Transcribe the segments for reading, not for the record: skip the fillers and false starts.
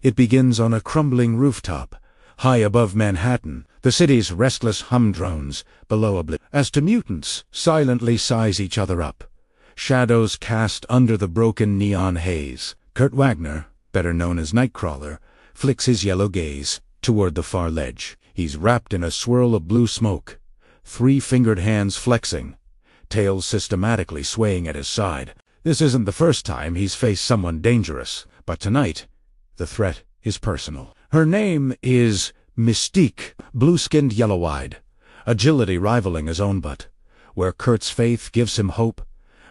It begins on a crumbling rooftop, high above Manhattan, the city's restless humdrones below as two mutants silently size each other up. Shadows cast under the broken neon haze. Kurt Wagner, better known as Nightcrawler, flicks his yellow gaze toward the far ledge. He's wrapped in a swirl of blue smoke, three-fingered hands flexing, tail systematically swaying at his side. This isn't the first time he's faced someone dangerous, but tonight, the threat is personal. Her name is Mystique, blue-skinned, yellow-eyed, agility rivaling his own, but where Kurt's faith gives him hope,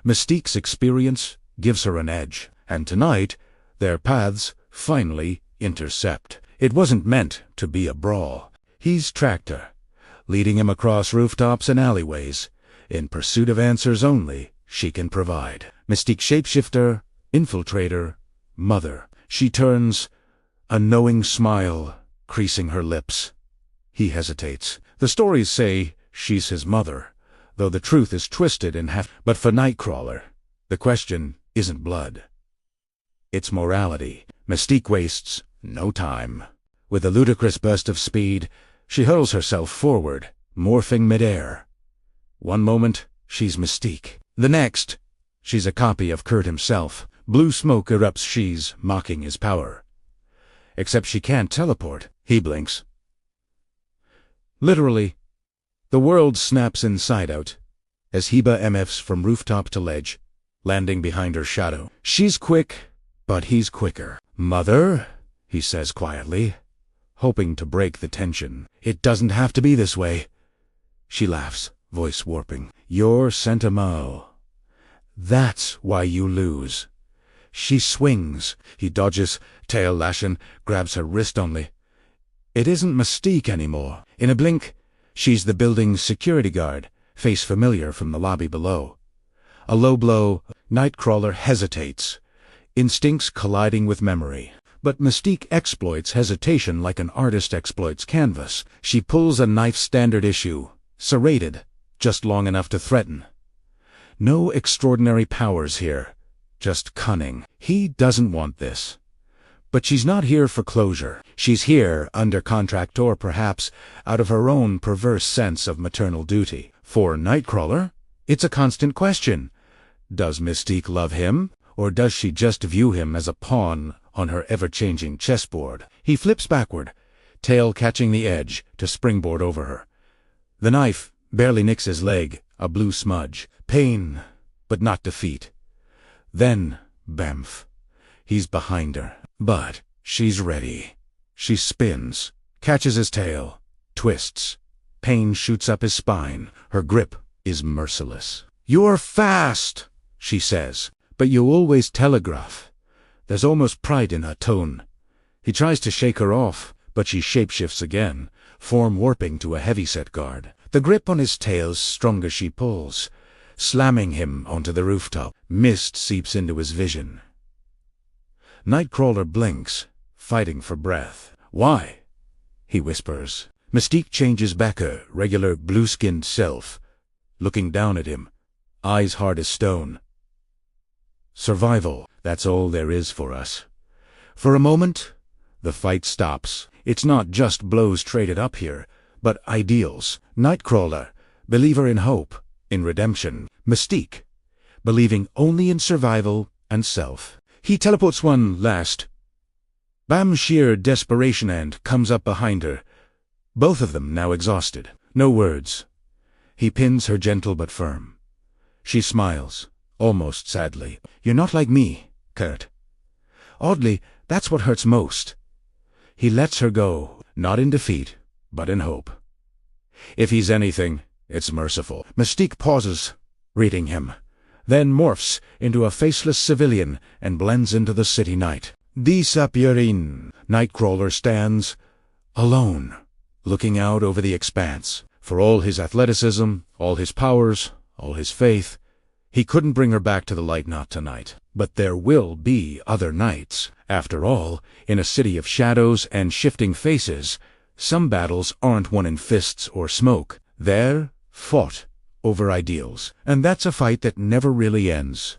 Mystique's experience gives her an edge. And tonight, their paths finally intercept. It wasn't meant to be a brawl. He's tracked her, leading him across rooftops and alleyways, in pursuit of answers only she can provide. Mystique, shapeshifter, infiltrator, mother. She turns, a knowing smile creasing her lips. He hesitates. The stories say she's his mother, though the truth is twisted in half. But for Nightcrawler, the question isn't blood. It's morality. Mystique wastes no time. With a ludicrous burst of speed, she hurls herself forward, morphing midair. One moment, she's Mystique. The next, she's a copy of Kurt himself. Blue smoke erupts, she's mocking his power. Except she can't teleport. He blinks. Literally, the world snaps inside out as Heba MFs from rooftop to ledge, landing behind her shadow. She's quick, but he's quicker. "Mother," he says quietly, hoping to break the tension. "It doesn't have to be this way." She laughs, voice warping. "You're sentimental. That's why you lose." She swings. He dodges, tail lashing, grabs her wrist only. It isn't Mystique anymore. In a blink, she's the building's security guard, face familiar from the lobby below. A low blow. Nightcrawler hesitates, instincts colliding with memory. But Mystique exploits hesitation like an artist exploits canvas. She pulls a knife standard issue, serrated, just long enough to threaten. No extraordinary powers here, just cunning. He doesn't want this. But she's not here for closure. She's here under contract, or perhaps out of her own perverse sense of maternal duty. For Nightcrawler, it's a constant question. Does Mystique love him, or does she just view him as a pawn on her ever-changing chessboard? He flips backward, tail catching the edge, to springboard over her. The knife barely nicks his leg, a blue smudge. Pain, but not defeat. Then, bamf, he's behind her. But she's ready. She spins, catches his tail, twists. Pain shoots up his spine. Her grip is merciless. "You're fast," she says, "but you always telegraph." There's almost pride in her tone. He tries to shake her off, but she shapeshifts again, form warping to a heavyset guard. The grip on his tail's stronger. She pulls, slamming him onto the rooftop. Mist seeps into his vision. Nightcrawler blinks, fighting for breath. "Why?" he whispers. Mystique changes back her regular blue-skinned self, looking down at him, eyes hard as stone. "Survival, that's all there is for us." For a moment, the fight stops. It's not just blows traded up here, but ideals. Nightcrawler, believer in hope, in redemption. Mystique, believing only in survival and self. He teleports one last. Bam, sheer desperation, and comes up behind her. Both of them now exhausted. No words. He pins her gentle but firm. She smiles, almost sadly. "You're not like me, Kurt." Oddly, that's what hurts most. He lets her go, not in defeat, but in hope. If he's anything, it's merciful. Mystique pauses, reading him, then morphs into a faceless civilian and blends into the city night. Disappearing. Nightcrawler stands, alone, looking out over the expanse. For all his athleticism, all his powers, all his faith, he couldn't bring her back to the light, not tonight. But there will be other nights. After all, in a city of shadows and shifting faces, some battles aren't won in fists or smoke. They're fought over ideals. And that's a fight that never really ends.